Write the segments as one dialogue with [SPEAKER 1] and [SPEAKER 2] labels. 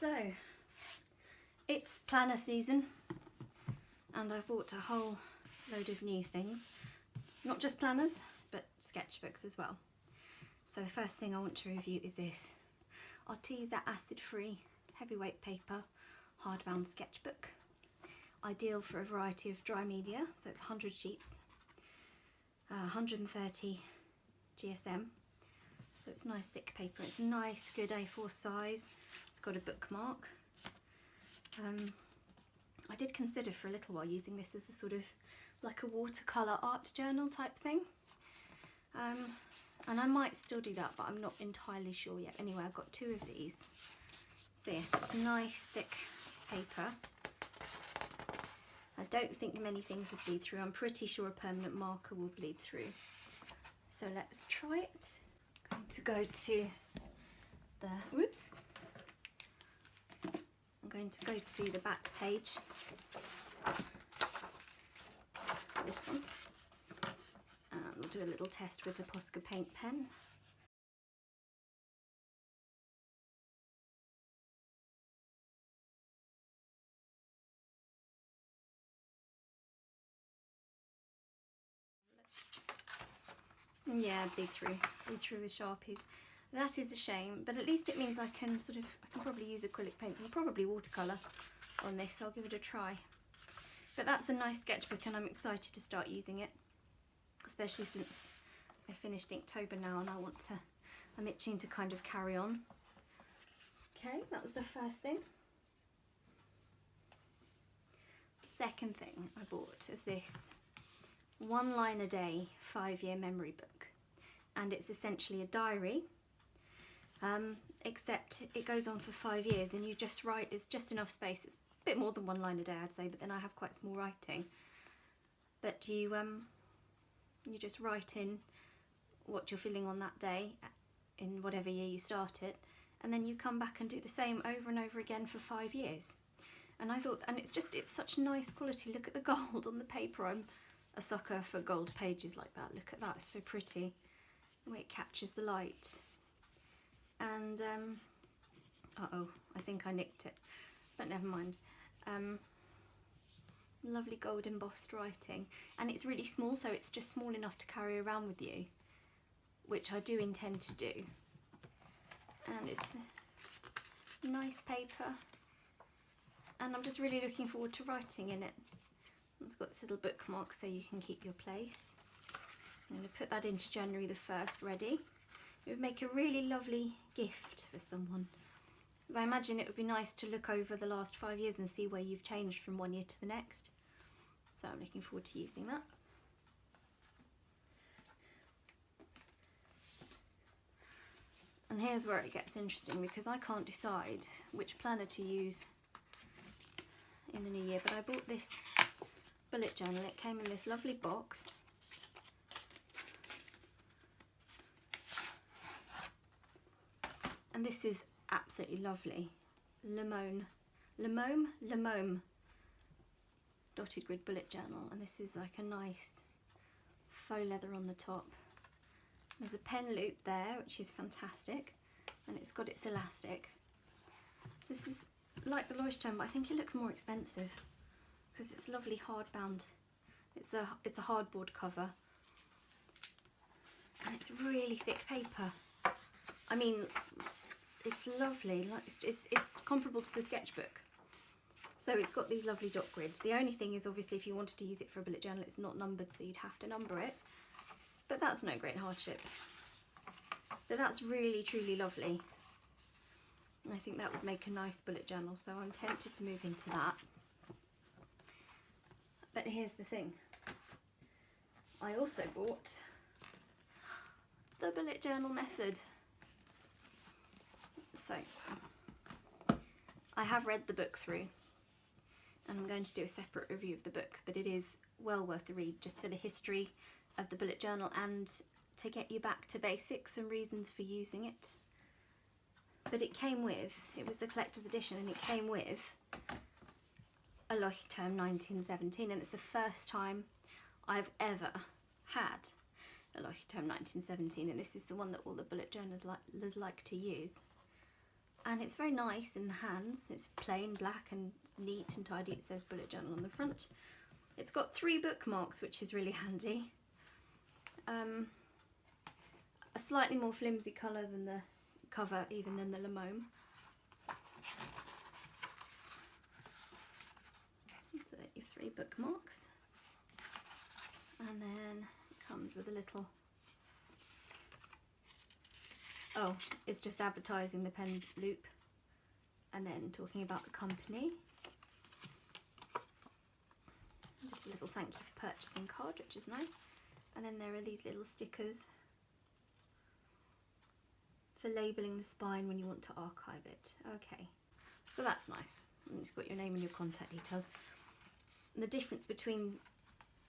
[SPEAKER 1] So, it's planner season and I've bought a whole load of new things. Not just planners, but sketchbooks as well. So the first thing I want to review is this Arteza acid-free heavyweight paper hardbound sketchbook. Ideal for a variety of dry media, so it's 100 sheets, 130 GSM. So it's nice thick paper. It's a nice good A4 size. It's got a bookmark. I did consider for a little while using this as a sort of like a watercolour art journal type thing. And I might still do that, but I'm not entirely sure yet. Anyway, I've got 2 of these. So yes, it's nice thick paper. I don't think many things will bleed through. I'm pretty sure a permanent marker will bleed through. So let's try it. I'm going to go to the, whoops. I'm going to go to the back page. This one. And we'll do a little test with the Posca paint pen. Yeah, bleed through with Sharpies. That is a shame, but at least it means I can probably use acrylic paints and probably watercolour on this. I'll give it a try. But that's a nice sketchbook and I'm excited to start using it, especially since I finished Inktober now and I'm itching to kind of carry on. Okay, that was the first thing. Second thing I bought is this 1 line a day 5-year memory book, and it's essentially a diary, except it goes on for 5 years and you just write. It's just enough space. It's a bit more than 1 line a day, I'd say, but then I have quite small writing. But you just write in what you're feeling on that day in whatever year you start it, and then you come back and do the same over and over again for 5 years. And I thought, and it's such nice quality. Look at the gold on the paper. I'm a sucker for gold pages like that. Look at that, it's so pretty the way it catches the light. And uh-oh, I think I nicked it, but never mind. Lovely gold embossed writing, and it's really small, so it's just small enough to carry around with you, which I do intend to do. And it's nice paper, and I'm just really looking forward to writing in it. It's got this little bookmark so you can keep your place. I'm going to put that into January the 1st ready. It would make a really lovely gift for someone. Because I imagine it would be nice to look over the last 5 years and see where you've changed from one year to the next. So I'm looking forward to using that. And here's where it gets interesting, because I can't decide which planner to use in the new year, but I bought this bullet journal. It came in this lovely box. And this is absolutely lovely. Lemome dotted grid bullet journal, and this is like a nice faux leather on the top. There's a pen loop there, which is fantastic, and it's got its elastic. So this is like the Leuchturm, but I think it looks more expensive because it's lovely hardbound. It's a hardboard cover, and it's really thick paper. I mean, it's lovely. Like it's comparable to the sketchbook. So it's got these lovely dot grids. The only thing is, obviously, if you wanted to use it for a bullet journal, it's not numbered, so you'd have to number it. But that's no great hardship. But that's really, truly lovely. And I think that would make a nice bullet journal, so I'm tempted to move into that. But here's the thing. I also bought the bullet journal method. So, I have read the book through, and I'm going to do a separate review of the book, but it is well worth the read just for the history of the bullet journal and to get you back to basics and reasons for using it. But it was the collector's edition, and it came with a Leuchturm 1917, and it's the first time I've ever had a Leuchturm 1917, and this is the one that all the bullet journalers like to use. And it's very nice in the hands. It's plain black and neat and tidy. It says bullet journal on the front. It's got 3 bookmarks, which is really handy. A slightly more flimsy colour than the cover, even than the Lemome. So your 3 bookmarks. And then it comes with a little... Oh, it's just advertising the pen loop and then talking about the company. Just a little thank you for purchasing card, which is nice. And then there are these little stickers for labelling the spine when you want to archive it. Okay, so that's nice. And it's got your name and your contact details. And the difference between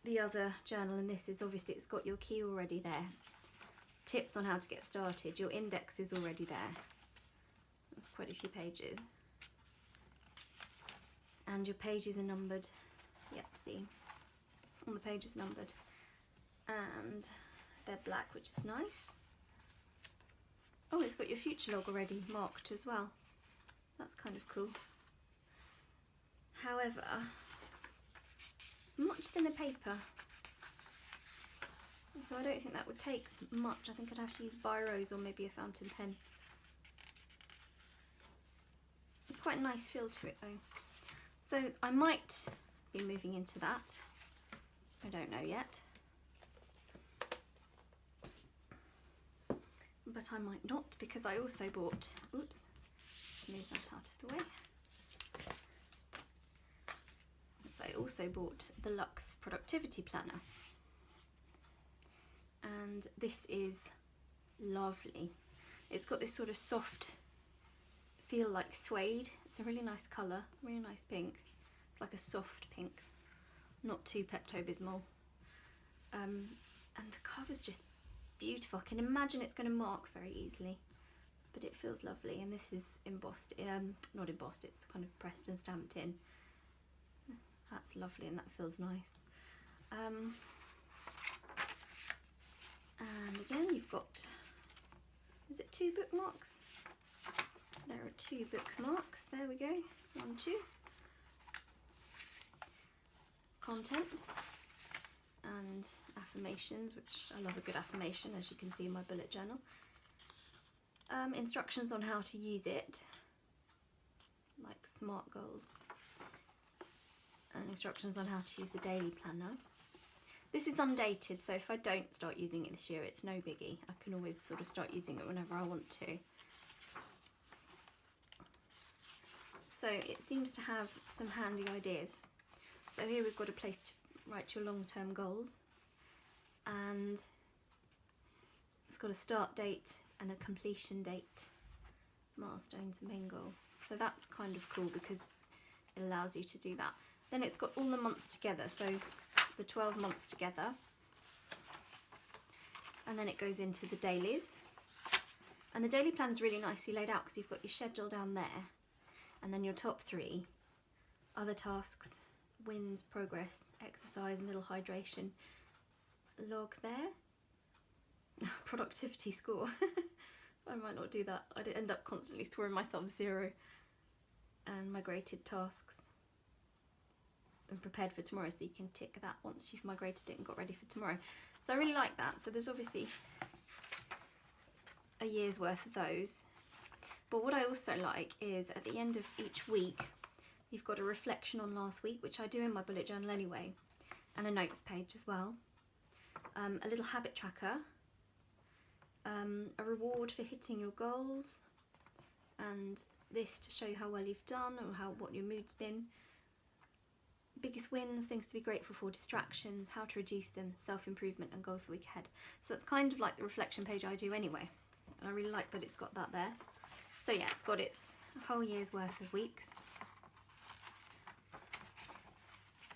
[SPEAKER 1] the other journal and this is obviously it's got your key already there. Tips on how to get started. Your index is already there. That's quite a few pages. And your pages are numbered. Yep, see? All the pages numbered. And they're black, which is nice. Oh, it's got your future log already marked as well. That's kind of cool. However, much thinner paper. So I don't think that would take much. I think I'd have to use biros or maybe a fountain pen. It's quite a nice feel to it though. So I might be moving into that. I don't know yet. But I might not, because I also bought, oops, just move that out of the way. So I also bought the Lux Productivity Planner. And this is lovely. It's got this sort of soft feel like suede. It's a really nice colour, really nice pink. It's like a soft pink, not too Pepto-Bismol. And the cover's just beautiful. I can imagine it's going to mark very easily, but it feels lovely. And this is embossed, not embossed, it's kind of pressed and stamped in. That's lovely and that feels nice. And again, you've got, is it 2 bookmarks? There are 2 bookmarks. There we go. 1, 2. Contents and affirmations, which I love a good affirmation, as you can see in my bullet journal. Instructions on how to use it, like SMART goals. And instructions on how to use the daily planner. This is undated, so if I don't start using it this year, it's no biggie. I can always sort of start using it whenever I want to. So it seems to have some handy ideas. So here we've got a place to write your long-term goals. And it's got a start date and a completion date, milestones and main goal. So that's kind of cool because it allows you to do that. Then it's got all the months together, so the 12 months together, and then it goes into the dailies. And the daily plan is really nicely laid out because you've got your schedule down there, and then your top 3 other tasks, wins, progress, exercise, and little hydration log there. Productivity score. I might not do that. I'd end up constantly scoring myself 0. And migrated tasks. And prepared for tomorrow, so you can tick that once you've migrated it and got ready for tomorrow. So I really like that. So there's obviously a year's worth of those. But what I also like is at the end of each week, you've got a reflection on last week, which I do in my bullet journal anyway, and a notes page as well. A little habit tracker, a reward for hitting your goals, and this to show you how well you've done or what your mood's been. Biggest wins, things to be grateful for, distractions, how to reduce them, self-improvement and goals for the week ahead. So that's kind of like the reflection page I do anyway. And I really like that it's got that there. So yeah, it's got its whole year's worth of weeks.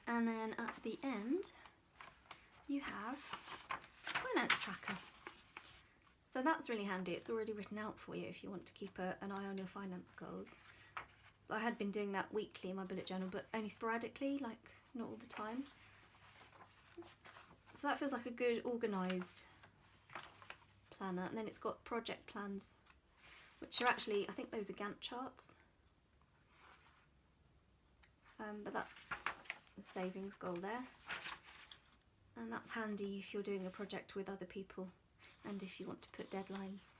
[SPEAKER 1] And then at the end, you have a finance tracker. So that's really handy. It's already written out for you if you want to keep an eye on your finance goals. So I had been doing that weekly in my bullet journal, but only sporadically, like not all the time. So that feels like a good organised planner. And then it's got project plans which are actually, I think those are Gantt charts. But that's the savings goal there. And that's handy if you're doing a project with other people and if you want to put deadlines.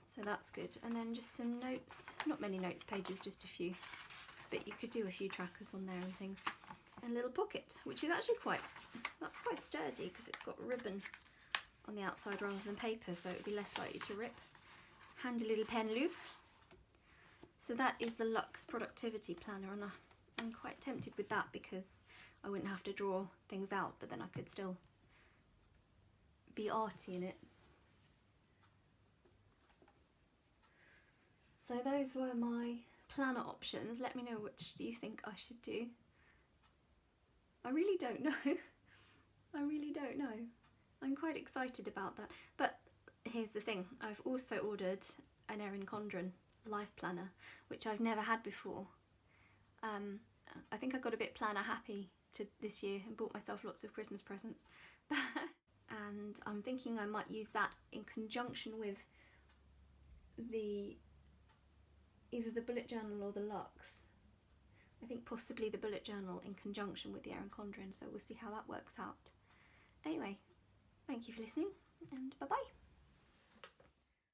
[SPEAKER 1] So that's good. And then just some notes, not many notes pages, just a few. But you could do a few trackers on there and things. And a little pocket, which is actually quite sturdy because it's got ribbon on the outside rather than paper, so it would be less likely to rip. Handy little pen loop. So that is the Lux Productivity Planner, and I'm quite tempted with that because I wouldn't have to draw things out, but then I could still be arty in it. So those were my planner options. Let me know which do you think I should do. I really don't know. I really don't know. I'm quite excited about that. But here's the thing, I've also ordered an Erin Condren life planner, which I've never had before. I think I got a bit planner happy this year and bought myself lots of Christmas presents. And I'm thinking I might use that in conjunction with either the bullet journal or the Lux. I think possibly the bullet journal in conjunction with the Erin Condren, so we'll see how that works out. Anyway, thank you for listening, and bye bye.